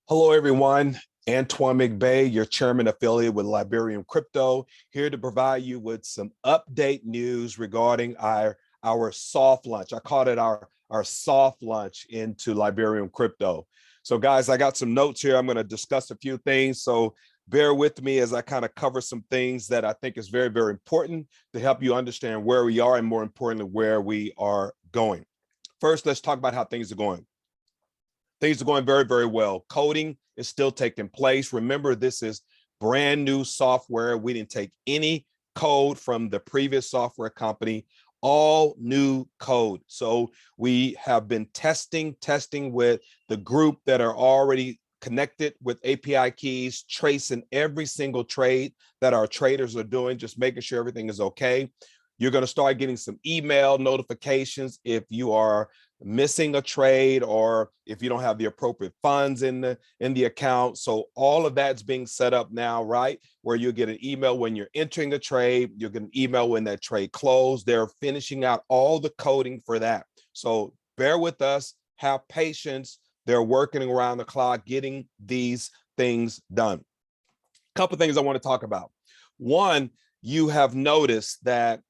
Hello, everyone. Antoine McBay, your chairman affiliate with Liberium Crypto, here to provide you with some update news regarding our soft launch. I called it our soft launch into Liberium Crypto. So guys, I got some notes here. I'm going to discuss a few things. So bear with me as I kind of cover some things that I think is very, very important to help you understand where we are and more importantly, where we are going. First, let's talk about how things are going. Things are going very, very well. Coding is still taking place. Remember, this is brand new software. We didn't take any code from the previous software company, all new code. So we have been testing with the group that are already connected with API keys, tracing every single trade that our traders are doing, just making sure everything is okay. You're going to start getting some email notifications if you are missing a trade or if you don't have the appropriate funds in the account. So all of that's being set up now, right? Where you get an email when you're entering a trade, you'll get an email when that trade closed. They're finishing out all the coding for that. So bear with us, have patience. They're working around the clock, getting these things done. A couple of things I want to talk about. One, you have noticed that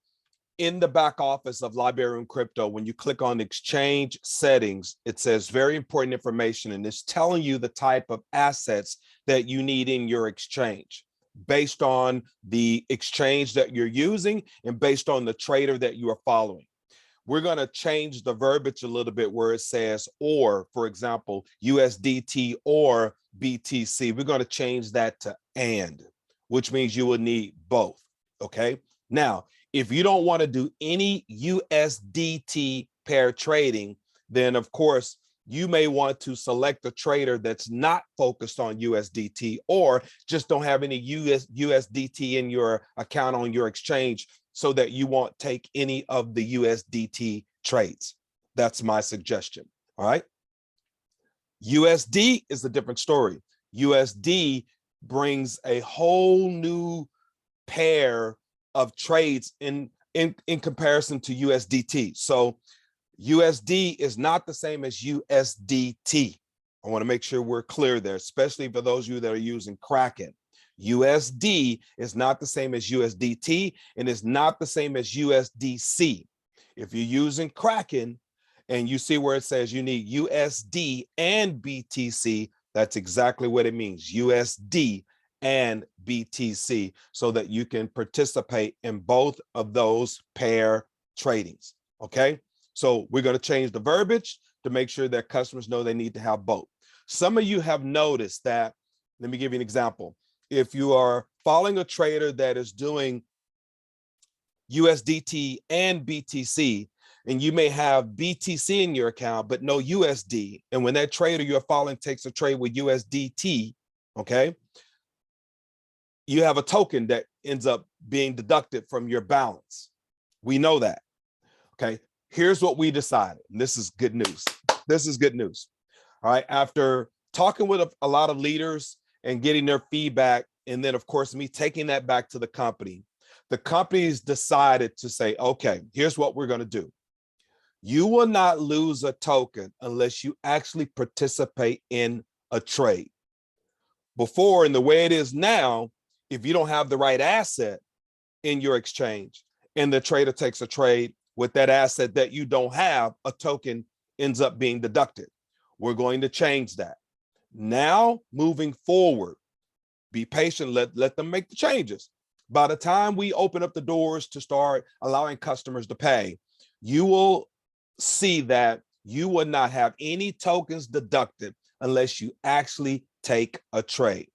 in the back office of Liberium Crypto, when you click on exchange settings, it says very important information, and it's telling you the type of assets that you need in your exchange based on the exchange that you're using and based on the trader that you are following. We're going to change the verbiage a little bit where it says, or, for example, USDT or BTC. We're going to change that to and, which means you will need both. Okay. Now, if you don't want to do any USDT pair trading, then of course, you may want to select a trader that's not focused on USDT or just don't have any USDT in your account on your exchange so that you won't take any of the USDT trades. That's my suggestion. All right. USD is a different story. USD brings a whole new pair of trades in comparison to USDT. So USD is not the same as USDT. I want to make sure we're clear there, especially for those of you that are using Kraken. USD is not the same as USDT and is not the same as USDC. If you're using Kraken and you see where it says you need USD and BTC, that's exactly what it means, USD and BTC, so that you can participate in both of those pair tradings. Okay, so we're going to change the verbiage to make sure that customers know they need to have both. Some of you have noticed that, let me give you an example. If you are following a trader that is doing USDT and BTC, and you may have BTC in your account, but no USD. And when that trader you're following takes a trade with USDT, okay, you have a token that ends up being deducted from your balance. We know that. Okay, here's what we decided. And this is good news. This is good news. All right, after talking with a lot of leaders and getting their feedback, and then of course me taking that back to the company's decided to say, okay, here's what we're going to do. You will not lose a token unless you actually participate in a trade. Before, and the way it is now, if you don't have the right asset in your exchange and the trader takes a trade with that asset that you don't have, a token ends up being deducted. We're going to change that. Now, moving forward, be patient, let them make the changes. By the time we open up the doors to start allowing customers to pay, you will see that you will not have any tokens deducted unless you actually take a trade.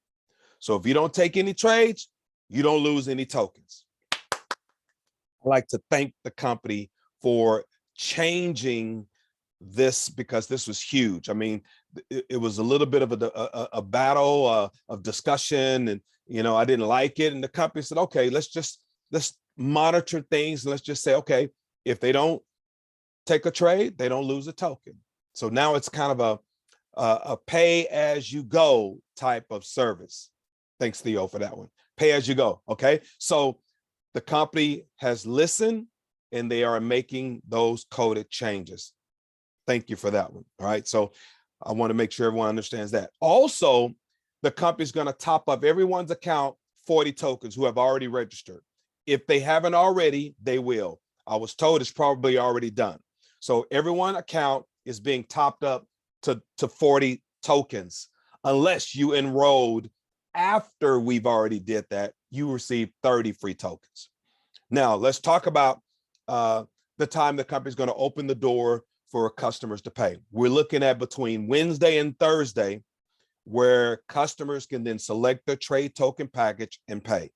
So if you don't take any trades, you don't lose any tokens. I'd like to thank the company for changing this because this was huge. I mean, it was a little bit of a battle of discussion, and I didn't like it. And the company said, okay, let's monitor things. And let's just say, okay, if they don't take a trade, they don't lose a token. So now it's kind of a pay as you go type of service. Thanks, Theo, for that one. Pay as you go. Okay. So the company has listened and they are making those coded changes. Thank you for that one. All right. So I want to make sure everyone understands that. Also, the company's going to top up everyone's account 40 tokens who have already registered. If they haven't already, they will. I was told it's probably already done. So everyone account is being topped up to 40 tokens. Unless you enrolled after we've already did that, you receive 30 free tokens. Now, let's talk about the time the company's going to open the door for customers to pay. We're looking at between Wednesday and Thursday, where customers can then select their trade token package and pay.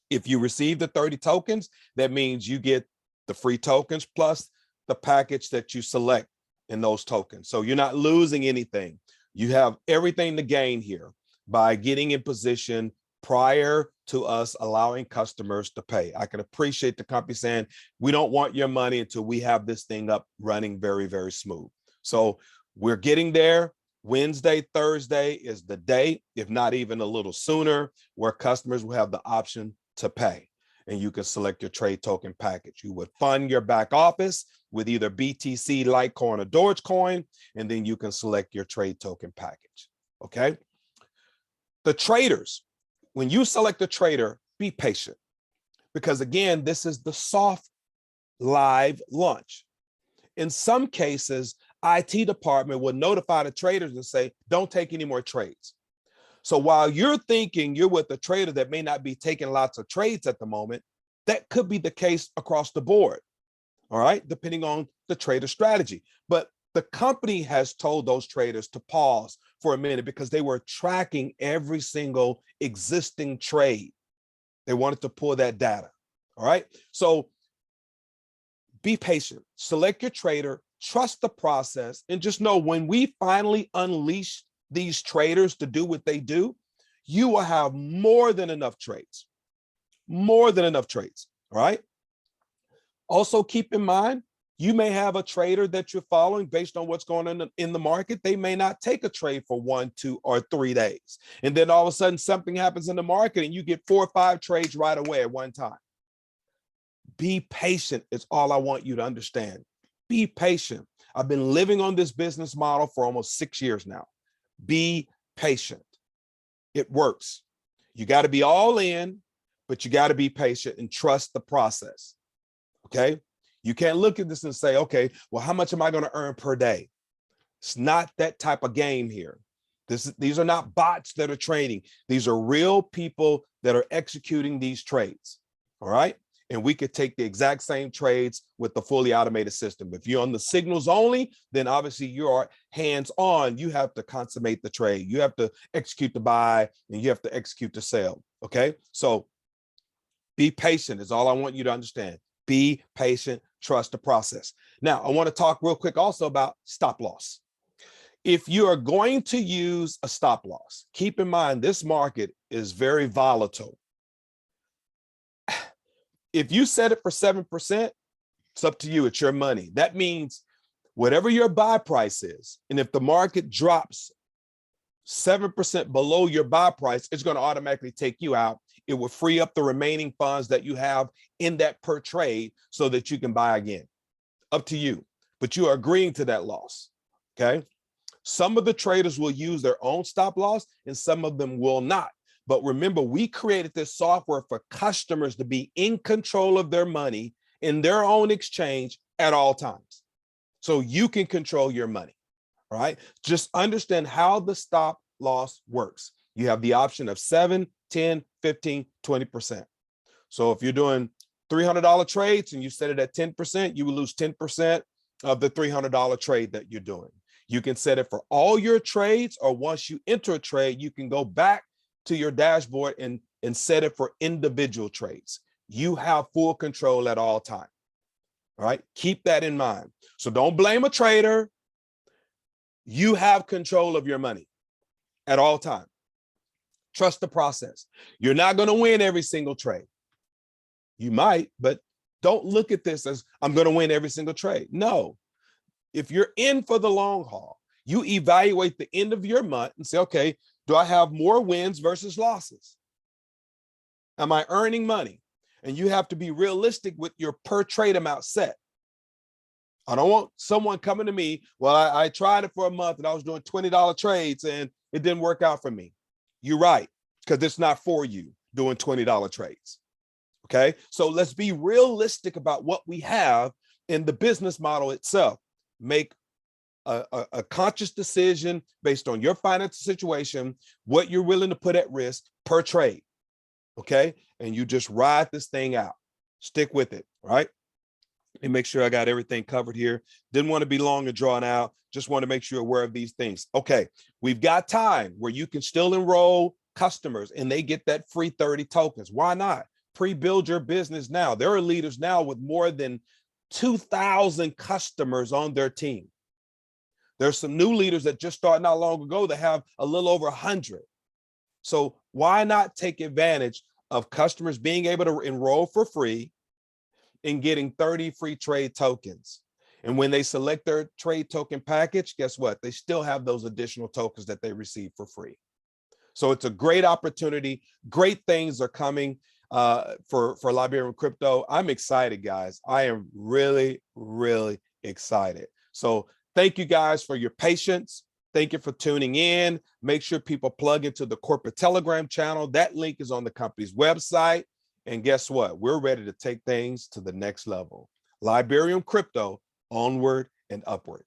If you receive the 30 tokens, that means you get the free tokens plus the package that you select in those tokens. So you're not losing anything. You have everything to gain here by getting in position prior to us allowing customers to pay. I can appreciate the company saying, we don't want your money until we have this thing up running very, very smooth. So we're getting there. Wednesday, Thursday is the day, if not even a little sooner, where customers will have the option to pay. And you can select your trade token package. You would fund your back office with either BTC, Litecoin, or Dogecoin, and then you can select your trade token package. Okay. The traders, when you select a trader, be patient, because again, this is the soft live launch. In some cases, IT department will notify the traders and say, don't take any more trades. So while you're thinking you're with a trader that may not be taking lots of trades at the moment, that could be the case across the board, all right, depending on the trader strategy. But the company has told those traders to pause for a minute because they were tracking every single existing trade. They wanted to pull that data, all right? So be patient, select your trader, trust the process, and just know when we finally unleash these traders to do what they do, you will have more than enough trades, all right? Also keep in mind, you may have a trader that you're following based on what's going on in the market. They may not take a trade for 1, 2, or 3 days. And then all of a sudden something happens in the market and you get 4 or 5 trades right away at one time. Be patient is all I want you to understand. Be patient. I've been living on this business model for almost 6 years now. Be patient. It works. You got to be all in, but you got to be patient and trust the process. Okay. You can't look at this and say, okay, well, how much am I going to earn per day? It's not that type of game here. These are not bots that are trading. These are real people that are executing these trades. All right. And we could take the exact same trades with the fully automated system. If you're on the signals only, then obviously you are hands-on. You have to consummate the trade. You have to execute the buy and you have to execute the sell. Okay. So be patient is all I want you to understand. Be patient, trust the process. Now, I want to talk real quick also about stop loss. If you are going to use a stop loss, keep in mind this market is very volatile. If you set it for 7%, it's up to you. It's your money. That means whatever your buy price is, and if the market drops 7% below your buy price, it's going to automatically take you out. It will free up the remaining funds that you have in that per trade so that you can buy again. Up to you, but you are agreeing to that loss, okay? Some of the traders will use their own stop loss and some of them will not. But remember, we created this software for customers to be in control of their money in their own exchange at all times. So you can control your money, all right? Just understand how the stop loss works. You have the option of 7, 10, 15, 20%. So if you're doing $300 trades and you set it at 10%, you will lose 10% of the $300 trade that you're doing. You can set it for all your trades, or once you enter a trade, you can go back to your dashboard and set it for individual trades. You have full control at all times. All right, keep that in mind. So don't blame a trader. You have control of your money at all times. Trust the process. You're not going to win every single trade. You might, but don't look at this as I'm going to win every single trade. No. If you're in for the long haul, you evaluate the end of your month and say, okay, do I have more wins versus losses? Am I earning money? And you have to be realistic with your per trade amount set. I don't want someone coming to me, well, I tried it for a month and I was doing $20 trades and it didn't work out for me. You're right, because it's not for you doing $20 trades. Okay, so let's be realistic about what we have in the business model itself. Make a conscious decision based on your financial situation, what you're willing to put at risk per trade. Okay, and you just ride this thing out. Stick with it, right? And make sure I got everything covered here. Didn't want to be long and drawn out. Just want to make sure you're aware of these things. Okay, we've got time where you can still enroll customers and they get that free 30 tokens. Why not? Pre-build your business now. There are leaders now with more than 2,000 customers on their team. There's some new leaders that just started not long ago that have a little over 100. So why not take advantage of customers being able to enroll for free and getting 30 free trade tokens? And when they select their trade token package, guess what? They still have those additional tokens that they receive for free. So it's a great opportunity. Great things are coming for Liberium Crypto. I'm excited, guys. I am really, really excited. So thank you guys for your patience. Thank you for tuning in. Make sure people plug into the corporate Telegram channel. That link is on the company's website. And guess what? We're ready to take things to the next level. Liberium Crypto, onward and upward.